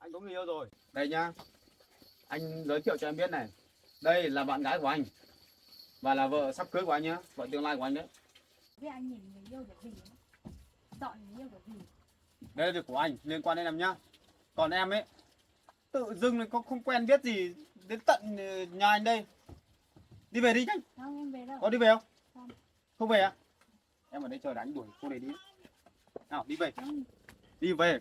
Anh có người yêu rồi. Đây nhá. Anh giới thiệu cho em biết này. Đây là bạn gái của anh. Và là vợ sắp cưới của anh nhá. Vợ tương lai của anh đấy. Thế anh nhìn người yêu để gì? Chọn người yêu để gì? Đây là việc của anh, liên quan đến em nhá. Còn em ấy, tự dưng lại không quen biết gì đến tận nhà anh đây. Đi về đi nhanh. Không, em về đâu? Có đi về không? Không. Không về à? Em ở đây chờ đánh đuổi cô này đi. Nào đi về. Không. Đi về.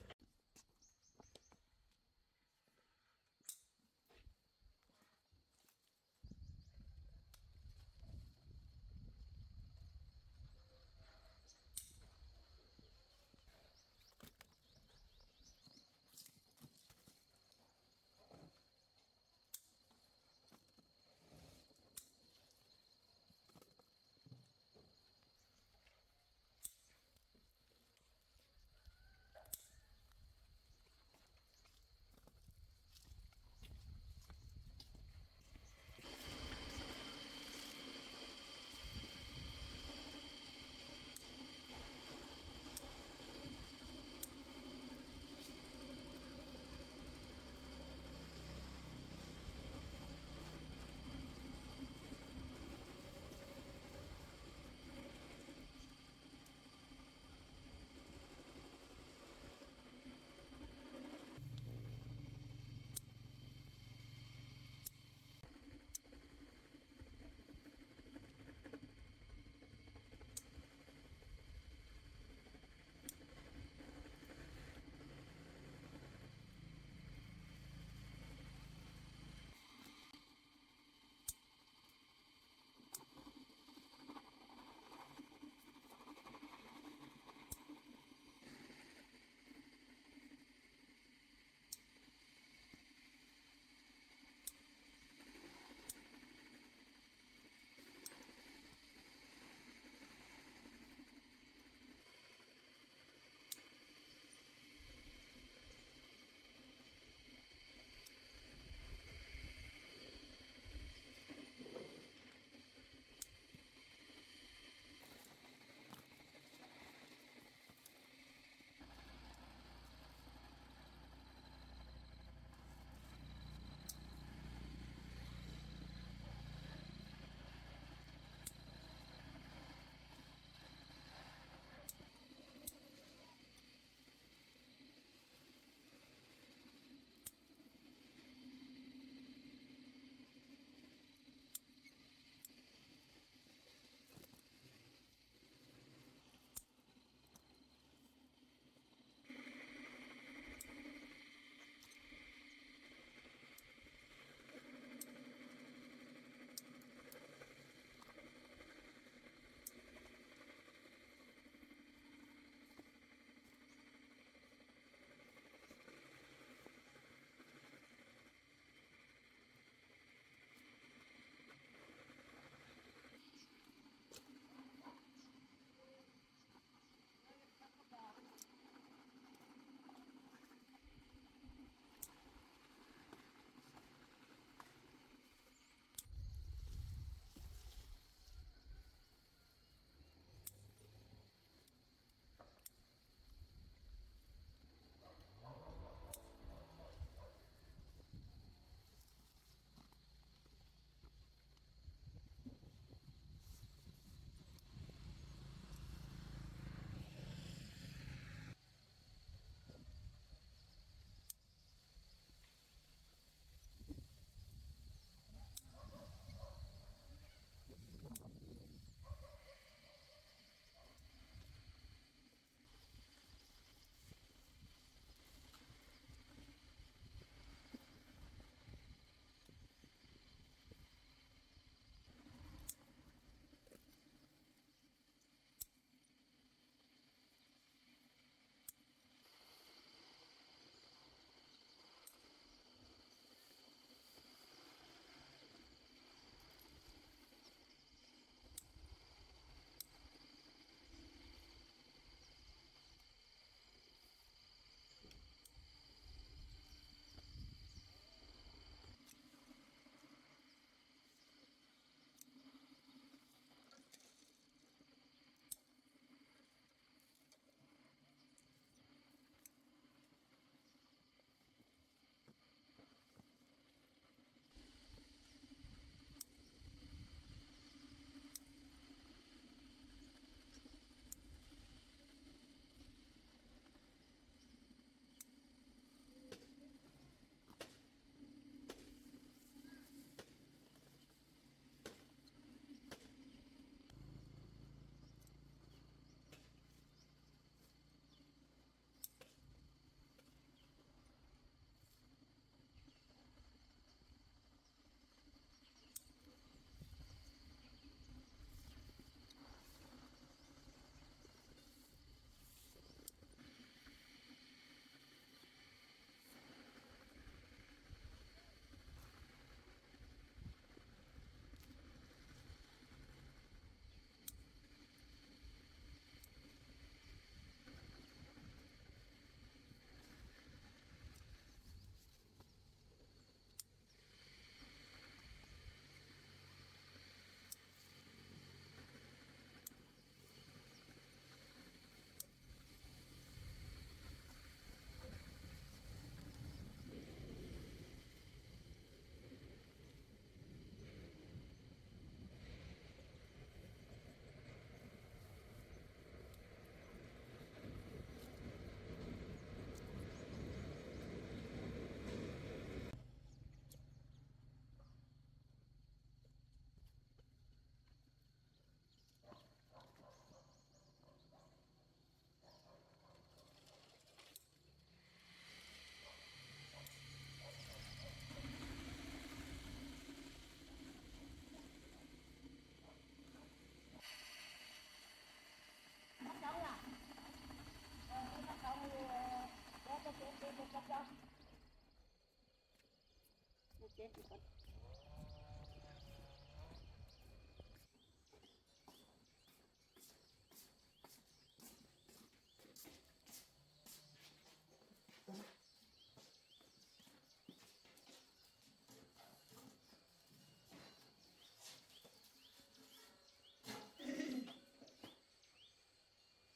chết thì con.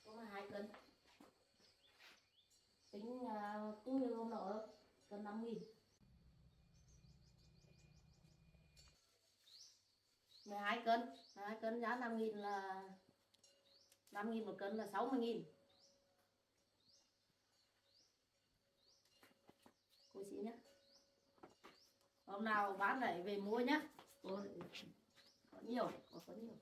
Cũng là 2 cân. Tính cũng như hôm nọ cân 5.000. 12 cân, 12 cân giá 5.000 là 5.000 một cân là 60.000. Cô chị nhé. Hôm nào bán lại về mua nhé. Có nhiều, có nhiều.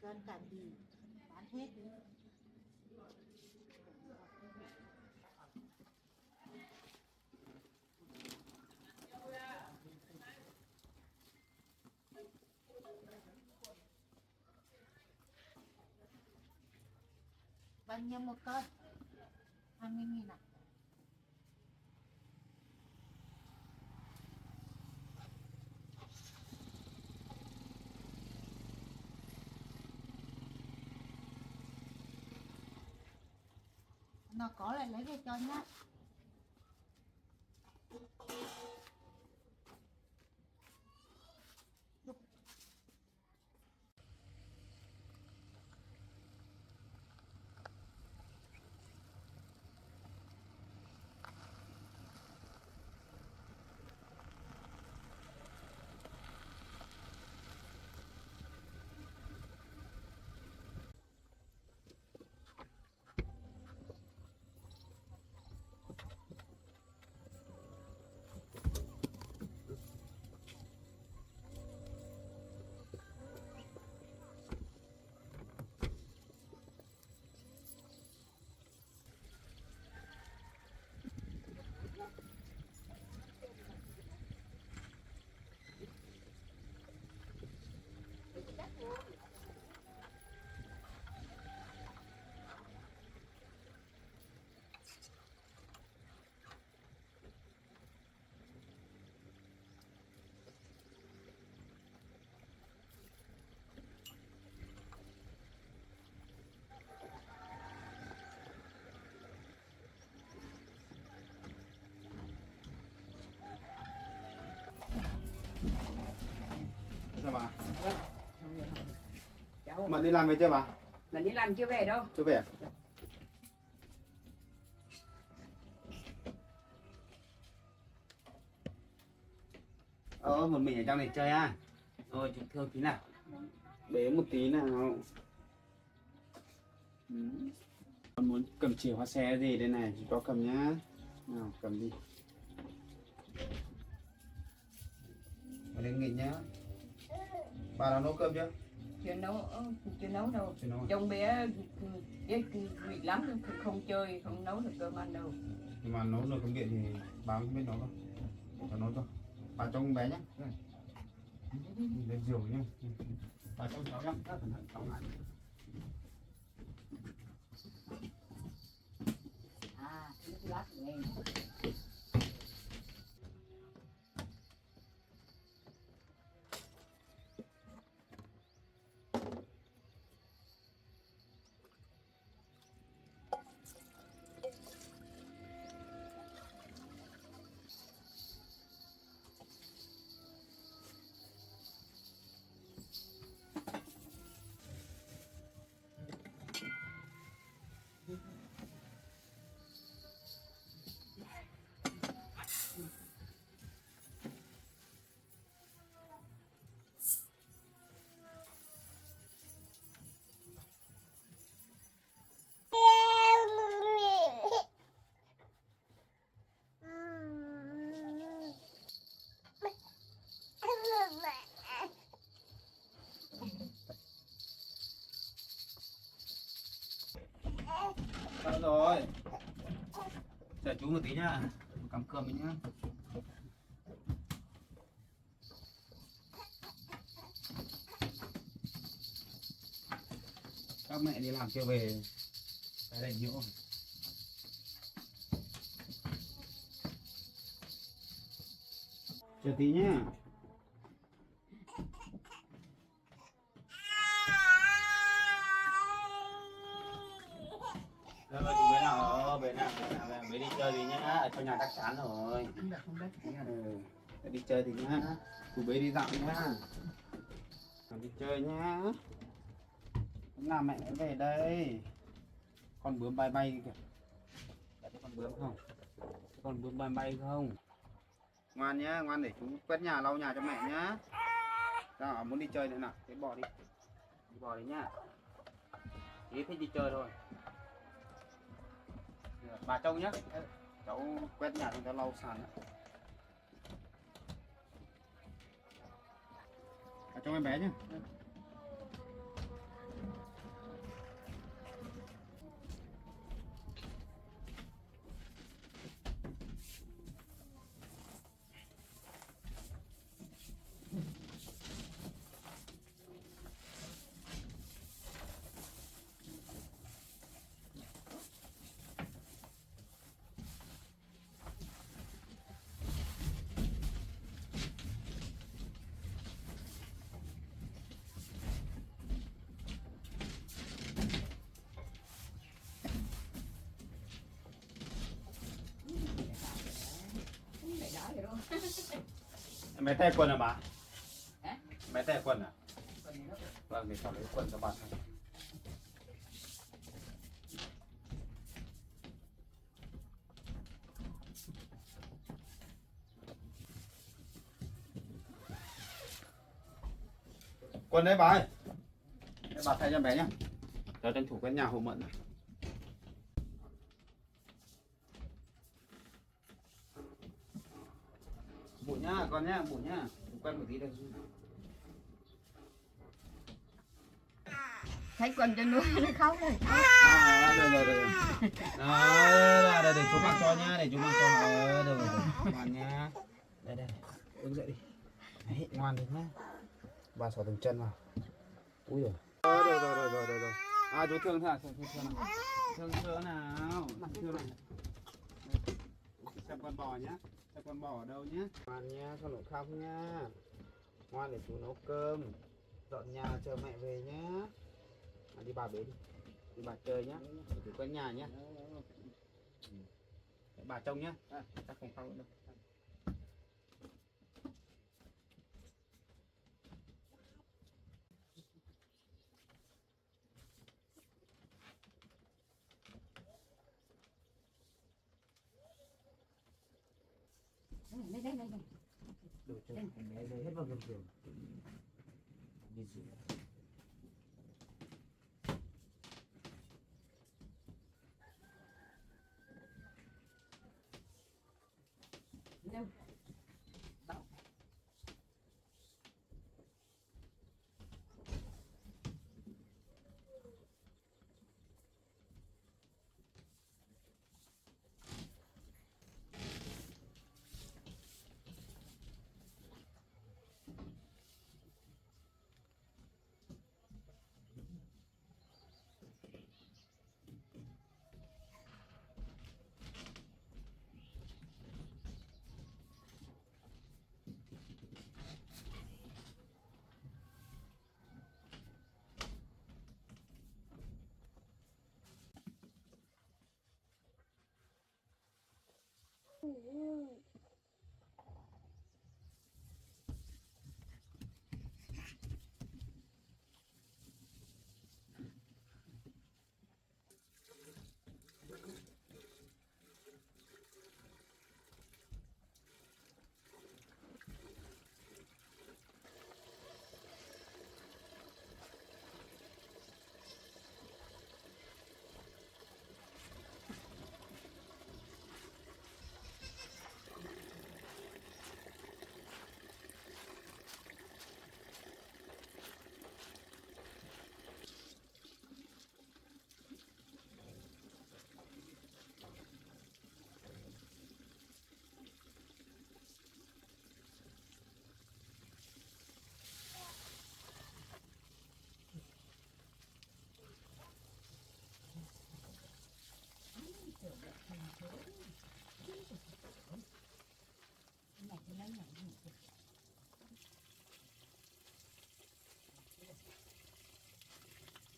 Cân cả gì bán hết đi. Bao nhiêu một cân? 20.000 ạ. Nó có lại lấy về cho nhá. Sao bà? Cháu Mận đi làm về chưa bà? là đi làm chưa về đâu. Chưa về à? Một mình ở trong này chơi à? Chụp thương tí nào. Bế một tí nào. Con muốn cầm chìa khóa xe gì đây này, chị có cầm nhá. Nào, cầm đi. Ở đây nghỉ nhá. Bà đã nấu cơm chưa? Chưa nấu, chưa nấu đâu. Chưa nấu à? Trong bé cái quỵ lắm, không chơi, không nấu được cơm ăn đâu. Nhưng mà nấu nồi cơm điện thì bà không biết nấu đâu. Bà nấu cho. Bà cho con bé nhá. Lên giường nhá. Bà cho cháu nhá. Cẩn thận cháu lại. Nước lát này. chú một tí nhá. Cắm cơm đi nhá. Các mẹ đi làm chưa về. Cái này nhiễu. Chờ tí nhá. Rồi chú bé nào bé đi chơi đi nhá, ở trong nhà chắc chắn rồi. Đi chơi thì nhá, chú bé đi dạo nhá. Đi chơi nhá. Lúc nào mẹ mới về đây. Con bướm bay bay kìa. Để con bướm không? Con bướm bay bay không? Ngoan nhá, ngoan để chú quét nhà lau nhà cho mẹ nhá. Sao muốn đi chơi nữa nào? Thế bỏ đi. Đi bỏ đi nhá. Ý thích đi chơi thôi. Bà trông nhá. Cháu quét nhà cho cháu lau sàn nữa. Bà trông em bé nhá. Em bé tay quần à bà? Em bé tay quần à? Vâng, để cháu lấy quần cho bà thay. Quần đấy bà ơi. Để bà thay cho em bé nhá. Cháu tranh thủ cái nhà hộ mượn này. Bụi nhá, con nhá, bụi nhá. Quen một tí đây. Thấy quần cho nuôi nó khóc rồi. Rồi. Đây, để chú mặc cho nhá, để chú mặc cho. Rồi. Ngoan nhá. Đây. Đứng dậy đi. Đấy, ngoan đi nhá. Bà xỏ từng chân vào. Úi giời. Rồi. À, chú thương nào. Thương nào. Thương nào. Xem con bò nhá. Xem con bò ở đâu nhá. Ngoan nhá, con đừng khóc nhá. Ngoan để chú nấu cơm. Dọn nhà chờ mẹ về nhá. Đi bà bế đi. Đi bà chơi nhá. Để chú quét nhà nhá. Để bà trông nhá. Chắc không khóc nữa đâu. Đây. Đồ chơi con bé đây hết vào gầm giường. Đi rửa. Đâu?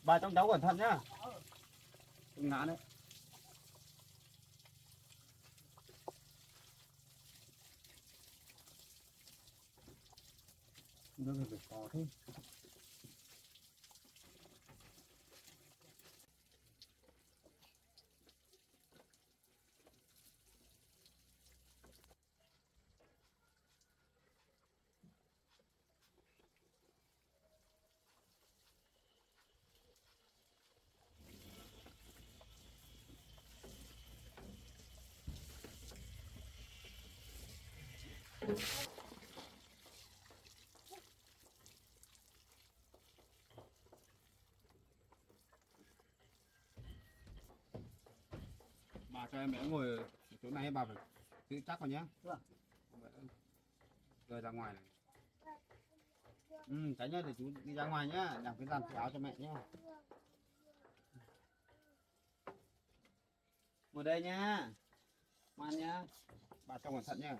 Bà trong cháu cẩn thận nhá. Đừng ngã đấy. Nước này phải có thế. Bà cho em bé ngồi ở chỗ này bà phải giữ chắc vào nhé. Vâng. Rời ra ngoài này. Tránh nhá để chú đi ra ngoài nhá, làm cái dàn áo cho mẹ nhá. Ngồi đây nhá. Ngoan nhá. Bà trông cẩn thận nhá.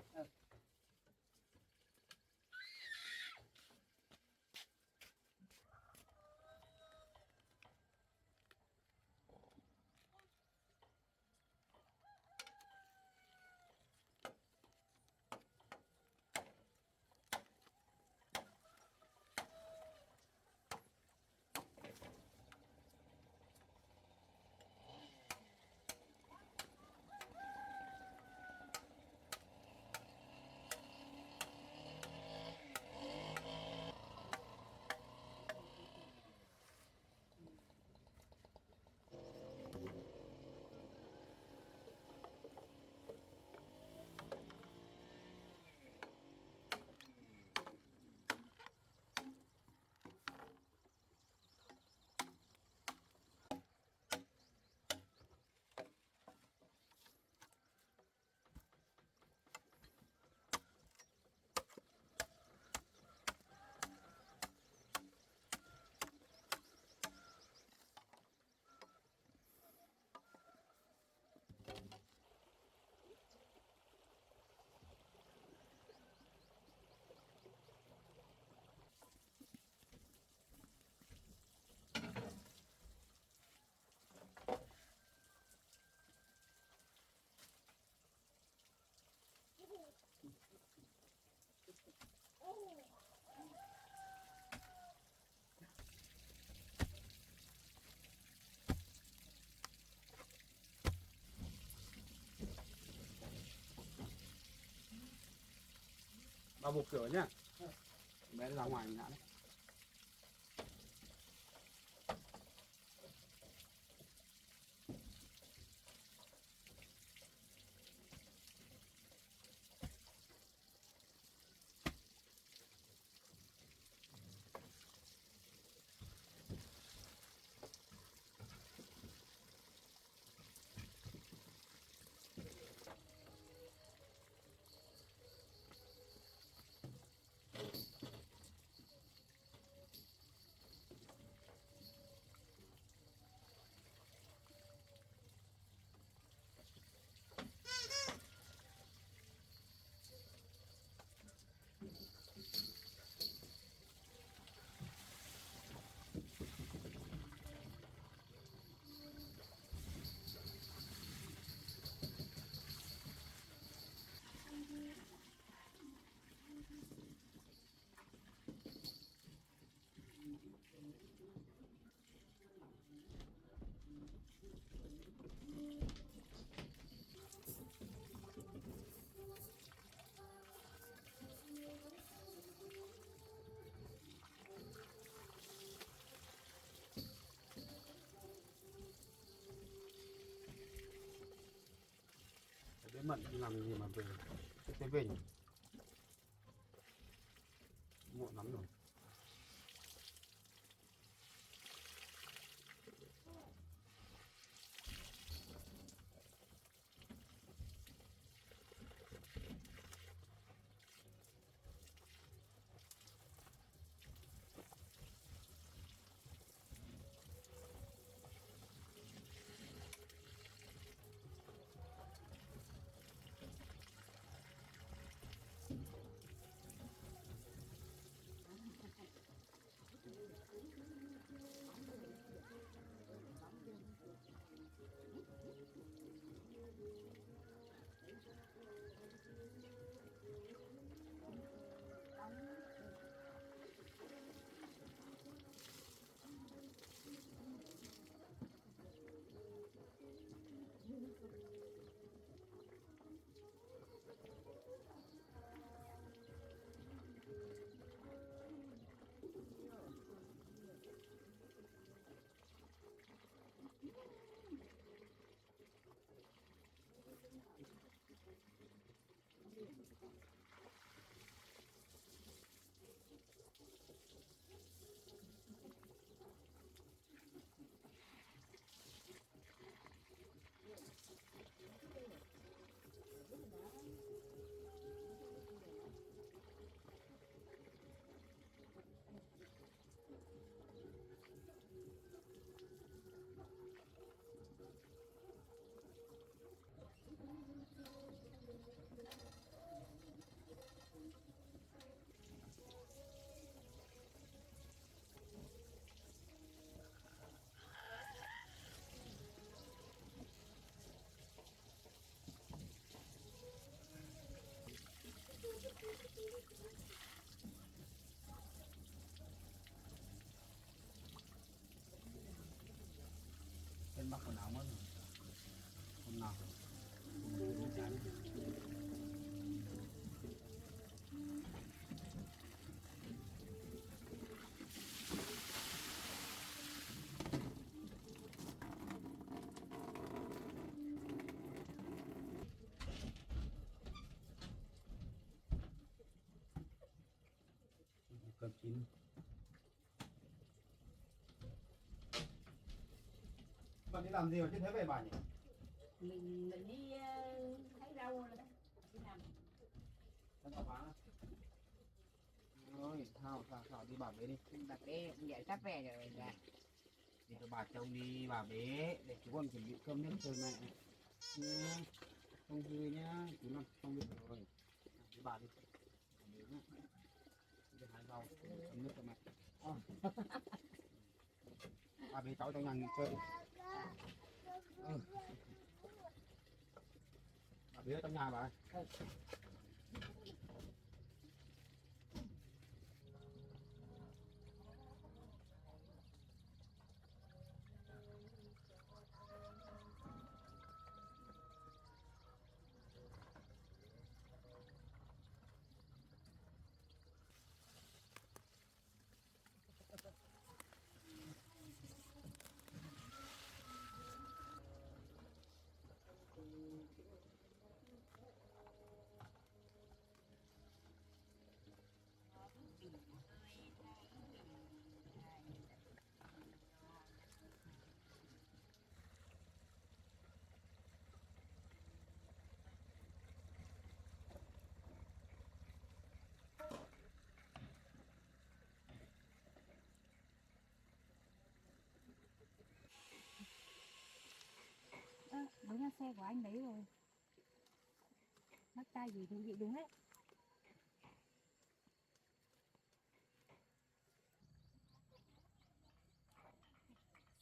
Bà buộc cửa nhá. Bé ra ngoài ngã đấy. Bé Mận đi làm gì mà về thế về nhỉ? Muộn lắm rồi. quần áo mất rồi. Hôm nào cơm chín. Bạn đi làm gì mà chứ thế về bà nhỉ? Mình đi hái rau rồi đó. Đi làm. Nó tao bán. Ôi, thao đi bà bế đi. Bà bé vậy sắp về rồi dạ. Đi cho bà trông đi bà bế để chú con chuẩn bị cơm nước cho mẹ. Nhá. Không hư nhá, chú làm xong việc rồi. Đi bà đi. Bà bế nhá. Đi hái rau, cơm nước cho mẹ. Bà bế cháu trong nhà nghỉ chơi. Bà bế ở trong nhà bà ơi. Đúng là xe của anh đấy rồi. Bắt tay gì thì đúng đấy.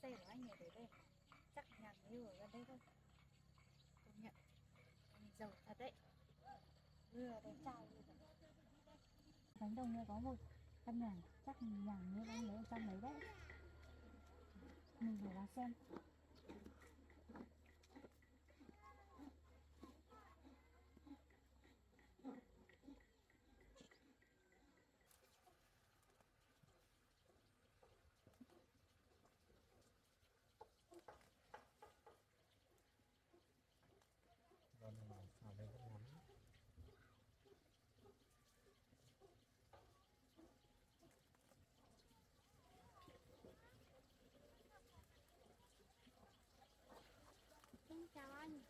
Xe của anh ở đây. Chắc nhà người ở gần đây thôi. Công nhận. Anh giàu thật đấy. Vừa đẹp trai luôn. Cánh đồng này có một căn nhà. Chắc nhà như anh lấy ở trong đấy đấy. Mình phải vào xem. Xin chào anh.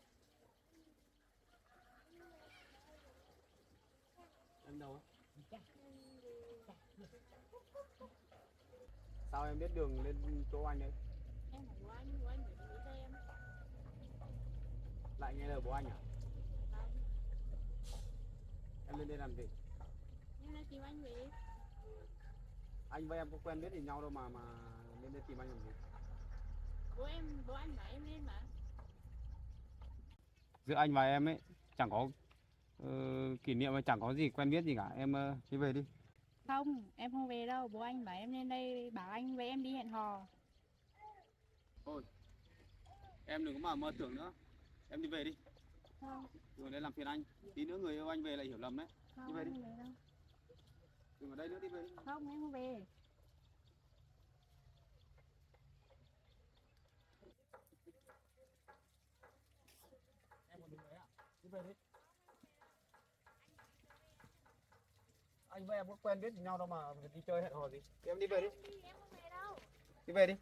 Em đâu á? Sao em biết đường lên chỗ anh đấy? Em hỏi bố anh gửi giấy cho em. Lại nghe lời bố anh à? Vâng, Em lên đây làm gì? em đang tìm anh về. Anh với em có quen biết gì nhau đâu mà lên đây tìm anh làm gì? Bố anh bảo em lên mà. Giữa anh và em ấy chẳng có kỷ niệm hay chẳng có gì quen biết gì cả. Em đi về đi. Không, em không về đâu. Bố anh bảo em lên đây, bảo anh với em đi hẹn hò. Thôi, em đừng có mà mơ tưởng nữa. Em đi về đi. Không, Đừng để làm phiền anh. Tí nữa người yêu anh về lại hiểu lầm đấy. không, Đi về em đi. không về đâu. Đừng ở đây nữa, đi về đi. Không, em không về. Em còn đứng đấy à? Đi về đi. Anh với em có quen biết gì nhau đâu mà đi chơi hẹn hò gì. Em đi về đi. Em không về đâu. Đi về đi.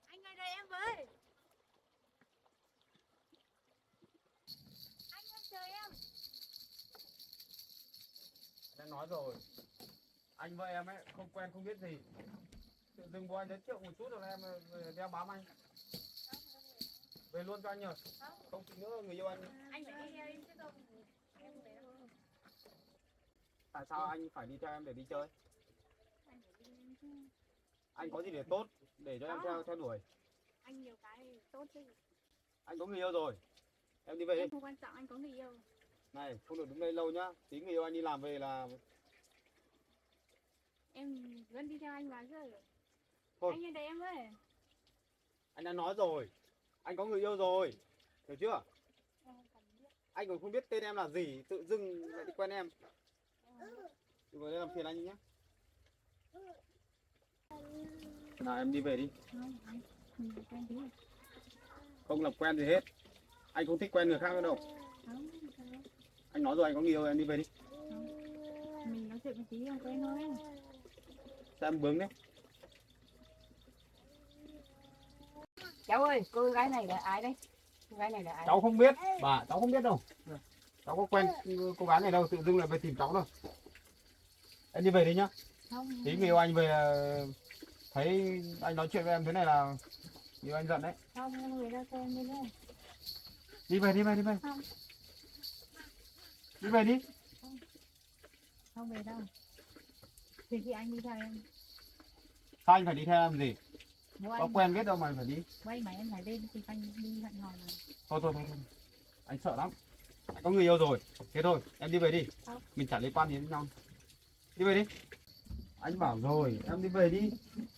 Anh ơi, đợi em với. Anh ơi, chờ em. Đã nói rồi. Anh với em ấy không quen không biết gì. Tự dưng bố anh giới thiệu một chút rồi em đeo bám anh. Về luôn cho anh nhờ. Không chị nữa người yêu anh. Anh phải đi theo em chứ không. Em không về đâu. Tại sao anh phải đi theo em để đi chơi? Anh phải đi chứ. Anh có gì để tốt để cho em theo đuổi? Anh nhiều cái tốt chứ. Anh có người yêu rồi. Em đi về đi. Em không quan trọng anh có người yêu. Này, không được đứng đây lâu nhá. Tí người yêu anh đi làm về là Em vẫn đi theo anh mà chứ. Thôi. Anh nhìn thấy em ơi. Anh đã nói rồi, anh có người yêu rồi, hiểu chưa? Em không cần biết. Anh còn không biết tên em là gì, tự dưng lại đi quen em. Đừng có làm phiền anh nhé. Nào em đi về đi. Không, anh mình quen tí. Không làm quen gì hết. Anh không thích quen người khác nữa đâu. Không, sao? Anh nói rồi anh có người yêu, em đi về đi. Mình nói chuyện một tí không quen thôi. Sao em bướng đấy? Cháu ơi, cô gái này là ai đấy? Cô gái này là ai? Cháu không biết, bà cháu không biết đâu. Cháu có quen cô gái này đâu, tự dưng lại về tìm cháu đâu. Em đi về đi nhá. Không. Tí người yêu anh về thấy anh nói chuyện với em thế này là người yêu anh giận đấy. Không, em về ra xem đi đây. Đi về, đi về, đi về. Không. Đi về đi. Không về đâu. Thì khi anh đi theo em. Sao anh phải đi theo em gì? Bố Có anh quen biết đâu mà phải đi. quay mà em phải lên thì anh đi hẹn hò mà. Thôi thôi thôi, thôi. Anh sợ lắm. Anh có người yêu rồi. Thế thôi, em đi về đi. Không. Mình chả liên quan gì đến nhau. Đi về đi. Anh bảo rồi, em đi về đi.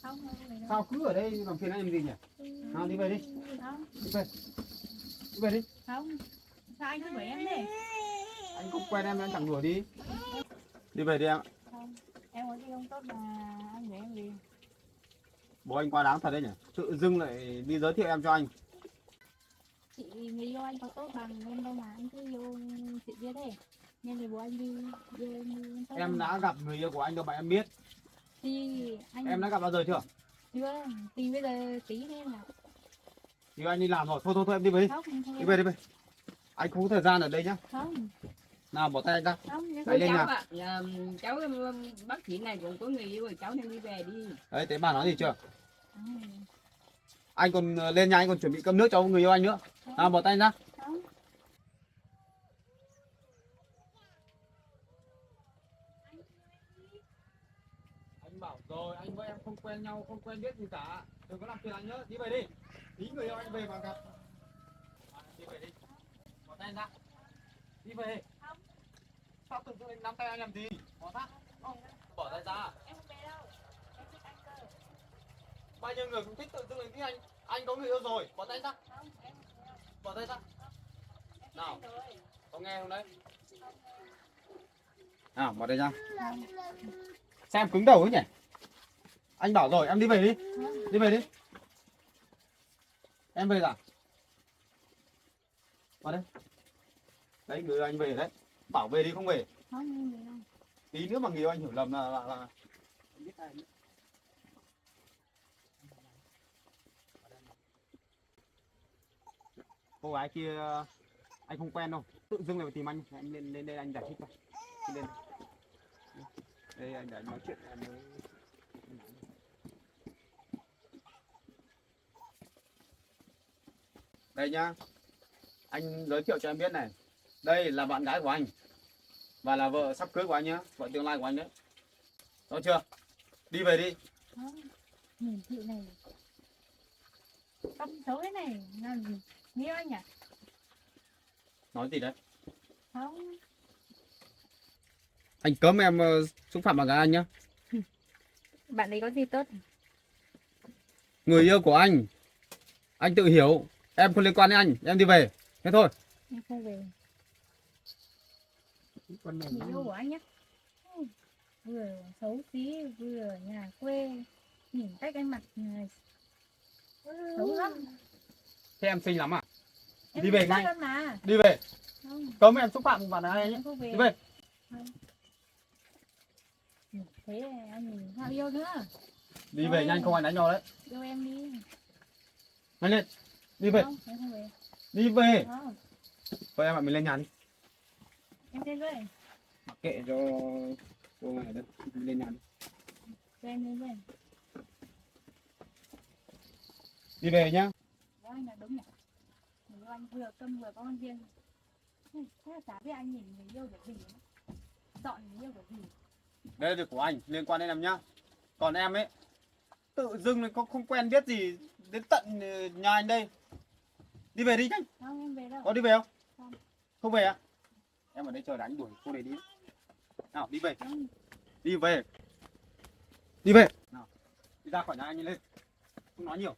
Không, không về đâu. Sao cứ ở đây làm phiền anh làm gì nhỉ? Nào đi về đi. Không, Đi về. Đi về đi. không. Sao anh không về em đi? Anh không quen em chẳng đùa đi. Đi về đi em. Không, em có gì không tốt mà anh để em đi. Bố anh quá đáng thật đấy nhỉ. Tự dưng lại đi giới thiệu em cho anh. Chị người yêu anh có tốt bằng em đâu mà anh cứ yêu chị kia thế. Nên thì bố anh đi yêu em đi tốt Em hơn. đã gặp người yêu của anh đâu mà em biết. Thì anh Em đã gặp bao giờ chưa? chưa. Thì bây giờ tí thế là Thì anh đi làm rồi. Thôi thôi thôi em đi về đi. không không Đi về đi về. Anh không có thời gian ở đây nhá. không Nào bỏ tay anh ra. không em Đấy, lên cháu nào. ạ, cháu bác sĩ này cũng có người yêu rồi, cháu nên đi về đi. Đấy thế bà nói gì chưa? không Anh còn lên nhà anh còn chuẩn bị cơm nước cho người yêu anh nữa. Nào bỏ tay anh ra. không Anh bảo rồi, anh với em không quen nhau, không quen biết gì cả. Đừng có làm phiền anh nữa, đi về đi. Tí người yêu anh về mà gặp. Đi về đi. Bỏ tay anh ra. Đi về. Sao tự dưng anh nắm tay anh làm gì? Bỏ ra. Không, bỏ tay ra. em không về đâu em thích anh cơ Bao nhiêu người cũng thích tự dưng anh thích anh. Anh có người yêu rồi, bỏ tay ra. không em không về đâu Bỏ tay ra. em thích Nào. anh rồi Có nghe không đấy? Nào, bỏ tay ra. không Sao em cứng đầu ấy nhỉ? Anh bảo rồi, em đi về đi. không Đi về đi. Em về à? Vào đây. Đấy, người yêu anh về đấy. Bảo về đi không về. không em về đâu Tí nữa mà người yêu anh hiểu lầm là... Không biết ai nữa. Cô gái kia anh không quen đâu. Tự dưng lại tìm anh. Em lên đây anh giải thích coi. Đi lên. Đây anh để anh nói chuyện em mới... Đây nhá. Anh giới thiệu cho em biết này. Đây là bạn gái của anh. Và là vợ sắp cưới của anh nhá. Vợ tương lai của anh đấy. Rõ chưa? Đi về đi. không nhìn chị này tâm xấu thế này làm gì nghĩ anh à Nói gì đấy? không Anh cấm em xúc phạm bạn gái anh nhá. bạn ấy có gì tốt Người yêu của anh tự hiểu. Em không liên quan đến anh. Em đi về. Thế thôi. em không về người yêu của anh nhé vừa xấu xí vừa nhà quê nhìn cách anh mặc này xấu lắm Thế em xinh lắm à? em Đi về biết ngay. hơn mà Đi về. không Cấm em xúc phạm bạn gái anh nhé. em không về Đi về. thế anh nhìn sao yêu nữa Đi về nhanh không anh đánh nhau đấy. yêu em đi Nhanh lên. Đi về. không em không về Đi về. không Thôi em ạ mình lên nhà đi. em lên với Mặc kệ cho cô này đây. Lên nhà đi. cho em lên với Đi về nhá. bố anh là đúng nhỉ người yêu anh vừa câm vừa có con riêng thế là chả biết anh nhìn người yêu để gì nữa. Dọn người yêu để gì Đây là việc của anh, liên quan đến em nhá. Còn em ấy, tự dưng lại không quen biết gì đến tận nhà anh đây. Đi về đi nhanh. không em về đâu Có đi về không? Không. Không về à? Em ở đây chờ đánh đuổi cô này đi. Nào, đi về. không Đi về. Đi về. Nào, đi ra khỏi nhà anh lên. Không nói nhiều.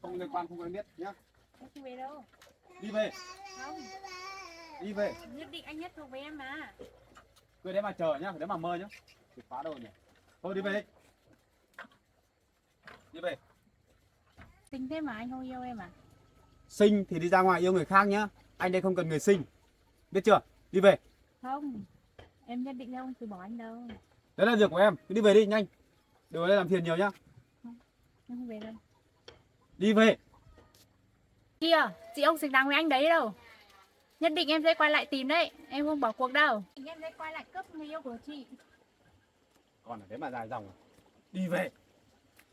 Không liên quan, không quen biết nhá. Em không về đâu. Đi về. Không, Đi về. nhất định anh nhất thuộc với em mà. Cứ đấy mà chờ nhá, đấy mà mơ nhá. Thì khóa đâu nhỉ? Thôi đi về đi. Đi về. Tính thế mà anh không yêu em à? Sinh thì đi ra ngoài yêu người khác nhá. Anh đây không cần người sinh. Biết chưa? Đi về. Không, em nhất định không từ bỏ anh đâu. Đấy là việc của em. Cứ đi về đi nhanh. Đừng ở đây làm phiền nhiều nhá. Em không về đâu. Đi về. Kia, chị ông xứng đáng với anh đấy đâu. Nhất định em sẽ quay lại tìm đấy. Em không bỏ cuộc đâu. Em sẽ quay lại cướp người yêu của chị. Còn ở đấy mà dài dòng. Đi về.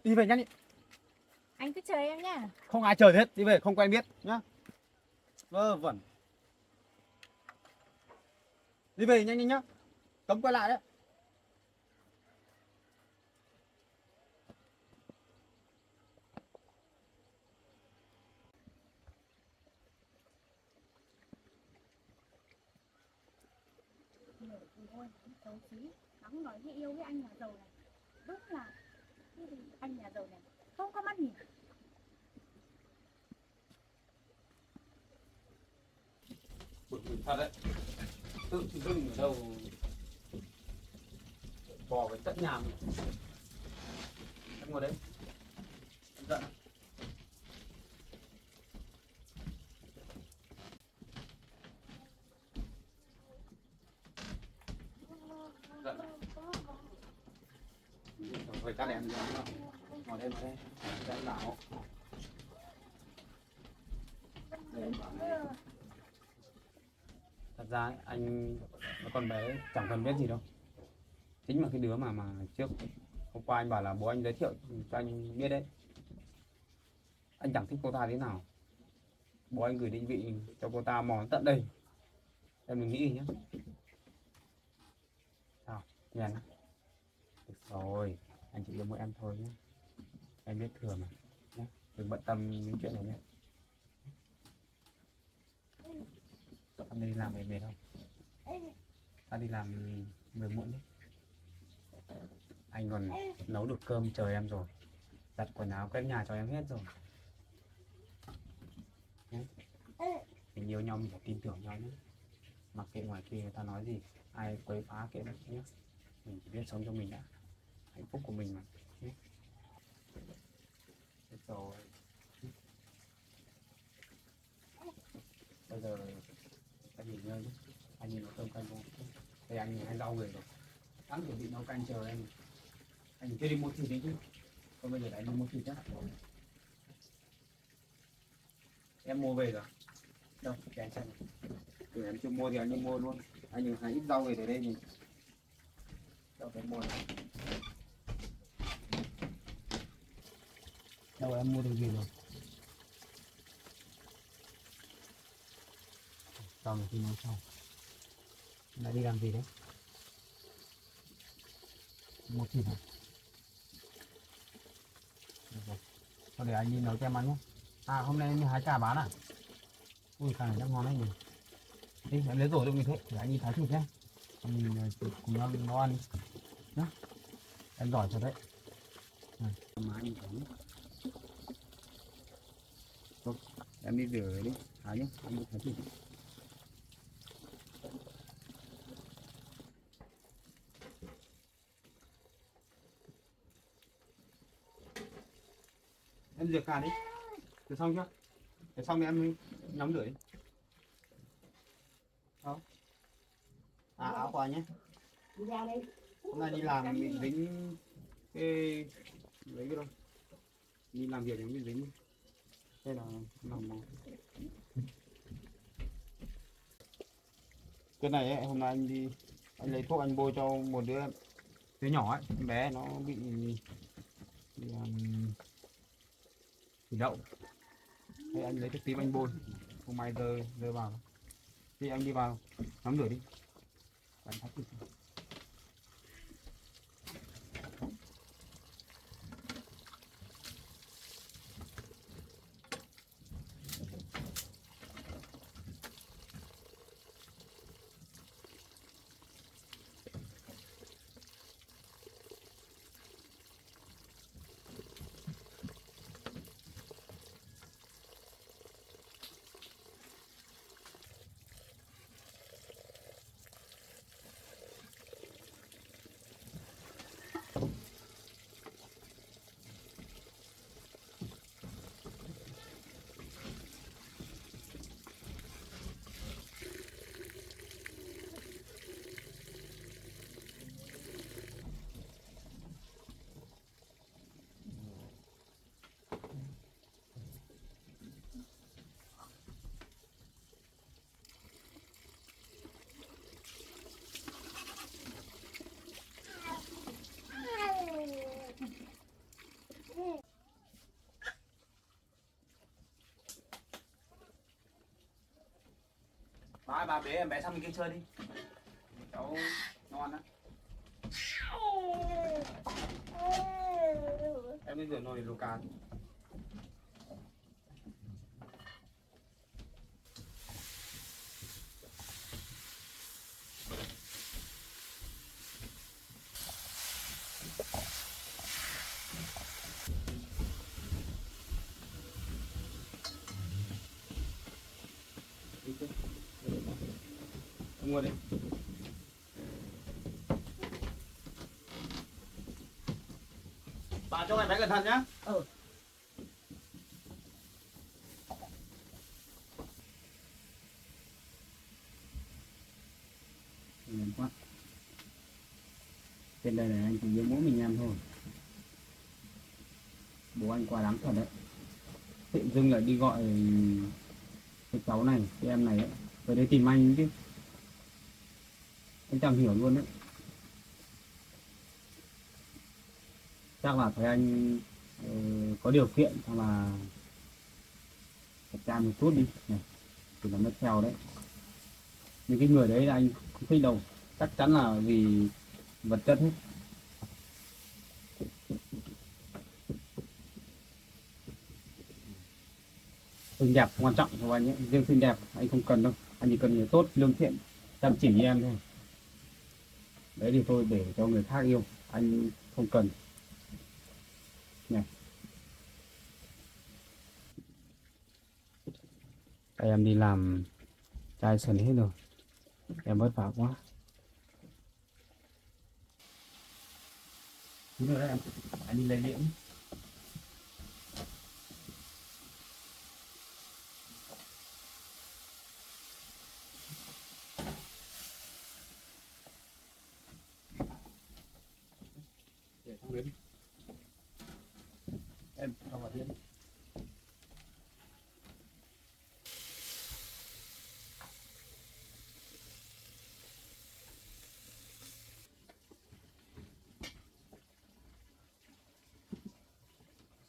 Đi về nhanh đi. Anh cứ chờ em nhá. Không ai chờ hết. Đi về, không quen biết nhá. Vơ vẩn. Đi về nhanh nhanh nhá. Cấm quay lại đấy. Ôi, xấu xí. Hắn nói với yêu với anh nhà giàu này. Đúng là anh nhà giàu này không có mắt nhìn. Bực mình thật đấy. Tự dưng ở đâu bò với tất nhà mình. Em ngồi đấy. Em giận. Giận. Phải cắt em nữa. Ngồi đây ngồi đây. Giận đảo. Thật ra ấy, anh nó con bé chẳng cần biết gì đâu. Chính là cái đứa mà trước hôm qua anh bảo là bố anh giới thiệu cho anh biết đấy. Anh chẳng thích cô ta thế nào. Bố anh gửi định vị cho cô ta mò tận đây. Em mình nghĩ nhé. Sao? Nhàn á? Được rồi, anh chỉ yêu mỗi em thôi nhé. Em biết thừa mà nhé. Đừng bận tâm những chuyện này nhé. Anh đi làm về mệt không? Ta đi làm về muộn đấy. Anh còn nấu được cơm chờ em rồi. Giặt quần áo quét nhà cho em hết rồi. Nhé. Mình yêu nhau mình phải tin tưởng nhau nhé. Mặc kệ ngoài kia người ta nói gì, ai quấy phá kệ mình nhé. Mình chỉ biết sống cho mình đã. Hạnh phúc của mình mà nhé. Được rồi. Bây giờ anh nghỉ ngơi nhé. Anh nhìn nấu cơm canh không? Đây anh nhìn hay rau người rồi. Đang chuẩn bị nấu canh chờ em. Anh chưa đi mua thịt đấy chứ. Còn bây giờ anh đi mua thịt nhá. Em mua về rồi. Đâu, để anh xem. Để em chưa mua thì anh đi mua luôn. Anh nhường hái ít rau về để đây mình. Đâu phải mua này. Đâu em mua được gì rồi? Rau này thì nói sau. Đã đi làm gì đấy? Mua thịt hả? Được rồi. Thôi để anh đi nấu cho em ăn nhé. À hôm nay em hái cà bán à? Ui cà này rất ngon đấy nhỉ. Đi em lấy rổ cho mình thế. Để anh đi thái thịt nhé. Mình cùng nhau nấu ăn nhé. Em giỏi thật đấy. Này, má anh thắng. Thôi, em đi rửa đi. Thái nhé. Anh đi thái thịt. Em rửa cà đi. Rửa xong chưa? Rửa xong thì em nhóm lửa đi. Không? À áo quà nhé. Đi ra đây. Hôm nay đi làm bị dính cái lấy cái đâu. Đi làm việc thì bị dính. Đây là làm màu. Cái này ấy, hôm nay anh đi anh lấy thuốc anh bôi cho một đứa nhỏ ấy, con bé nó bị thủy đậu. Thế anh lấy thuốc tím anh bôi. Hôm nay rơi vào. Thì anh đi vào nắm lửa đi. Bạn thắt thịt. bà bế em bé sang bên kia chơi đi. Cháu ngon á. Em đi rửa nồi Luca. Mua đi. Bà cho em bé cẩn thận nhá. Ngon quá. Trên đây là anh chỉ với mỗi mình em thôi. Bố anh quá đáng thật đấy. Tự dưng lại đi gọi cái cháu này, cái em này ấy, về đây tìm anh chứ. Anh chẳng hiểu luôn đấy. Chắc là thấy anh có điều kiện hoặc là đẹp trai một chút đi này, thì nó mới theo đấy. Những cái người đấy là anh không thích đâu, chắc chắn là vì vật chất hết. Xinh đẹp quan trọng của anh ấy, riêng xinh đẹp anh không cần đâu, anh chỉ cần người tốt, lương thiện, chăm chỉ như em thôi. Đấy thì thôi, để cho người khác yêu, anh không cần. Này. Em đi làm trai sần hết rồi, em vất vả quá. Đúng rồi đấy em, anh đi lấy liễm. Để xong đến. Em cho vào điếm.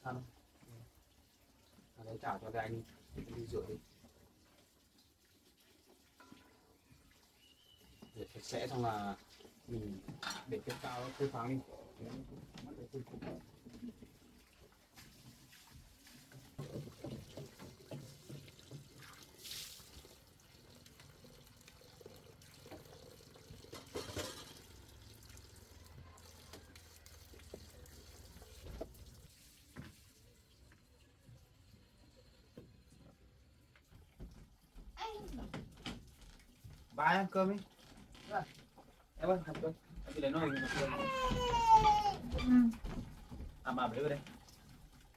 Sao? Lấy chảo cho anh đi rửa đi. Để sạch sẽ xong là mình để cái cao phơi khoáng đi. Ba ăn cơm đi. Em ơi, ăn cơm. Em đi lấy nồi ăn cơm. À bà bế về đây.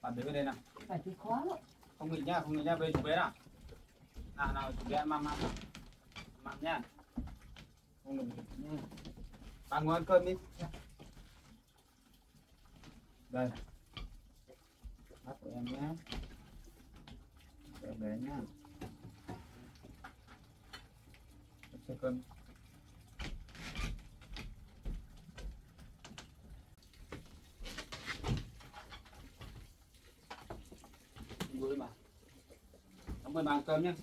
Bà bế về đây nào. Phải chịu khó lắm. Không nghỉ nhá, không nghỉ nhá, về chú bế nào. Nào nào chú bế mắm mắm. Mắm nhá. Không nghỉ nhá. Bà ngồi ăn cơm đi. Đây. Bát của em nhé. Để bé nhá. Cho cơm. Vui mà. Cảm ơn bà ăn cơm nhé.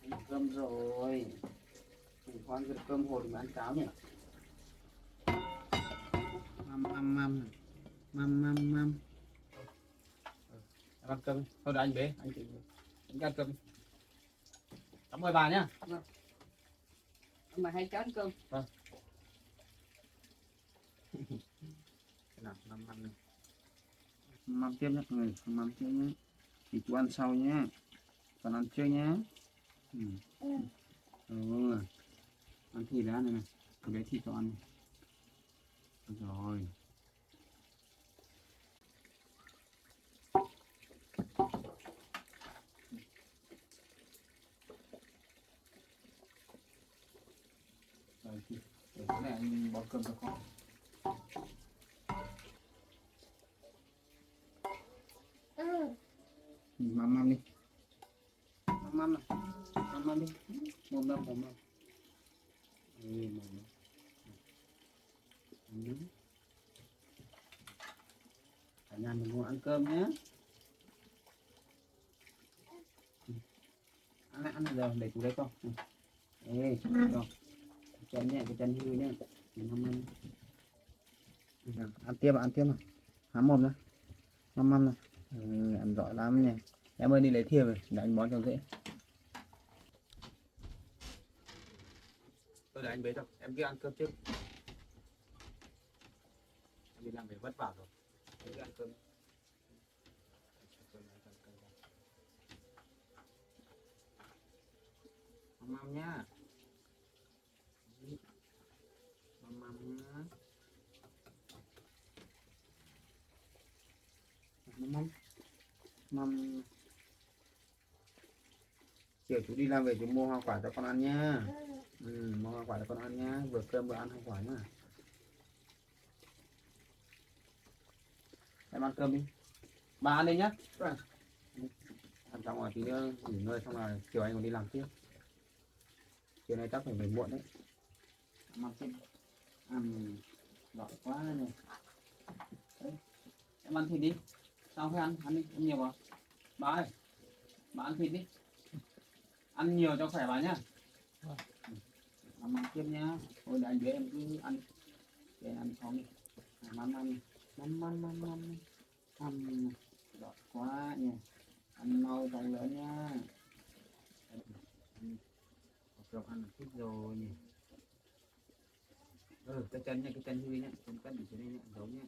Ăn cơm rồi. Mình khoan cái cơm hồi mà ăn cháo nhỉ. Măm măm măm. Măm măm măm. Ăn cơm. Thôi để anh bế, anh chị ăn cơm. Cảm ơn bà nhé. Mà hay chén cơm. Vâng. Nào, măm này. Măm tiếp nhé, người, măm tiếp nhé. Thì chú ăn sau nhé. Còn ăn trước nhé. Ăn thịt đã này này. Cái thịt cho ăn này. Rồi. Rồi thì để cái này anh bón cơm cho con. Măm đi. Măm này. Măm đi. Mồm. cả nhà mình ngồi ăn cơm nhé. Ăn giờ để chú đấy con. Ê, rồi. Chân nhé, cái chân hư nhé. Ăn tiếp mà. Há mồm nữa. Măm này. Ăn giỏi lắm nha. Em ơi đi lấy thìa về, để anh bón cho dễ. Tôi để anh bế cho, em kia ăn cơm trước. Em đi làm về vất vả rồi. Em đi ăn cơm. Măm nhá. Măm nhá. Măm. Chiều chú đi làm về chú mua hoa quả cho con ăn nhá. Mua hoa quả cho con ăn nhá. Vừa cơm vừa ăn hoa quả nhá. Em ăn cơm đi. Bà ăn đi nhá. Ăn xong rồi tí nữa nghỉ ngơi xong rồi chiều anh còn đi làm tiếp. Chiều nay chắc phải về muộn đấy. Ăn thêm. Ăn giỏi quá này. Đấy. Em ăn thịt đi. Sao phải ăn đi, ăn nhiều vào. Bà ơi, bà ăn thịt đi. Ăn nhiều cho khỏe bà nhá. Ăn tiếp nhá. Thôi để anh bế em cứ ăn. Để anh ăn xong đi. Ăn giỏi quá nhỉ. Ăn mau chóng lớn nhá. Cơm ăn một chút rồi nhỉ. Cái chân nha, cái chân hư nhá. Chân cắt bị thế này nhá, giống nhá.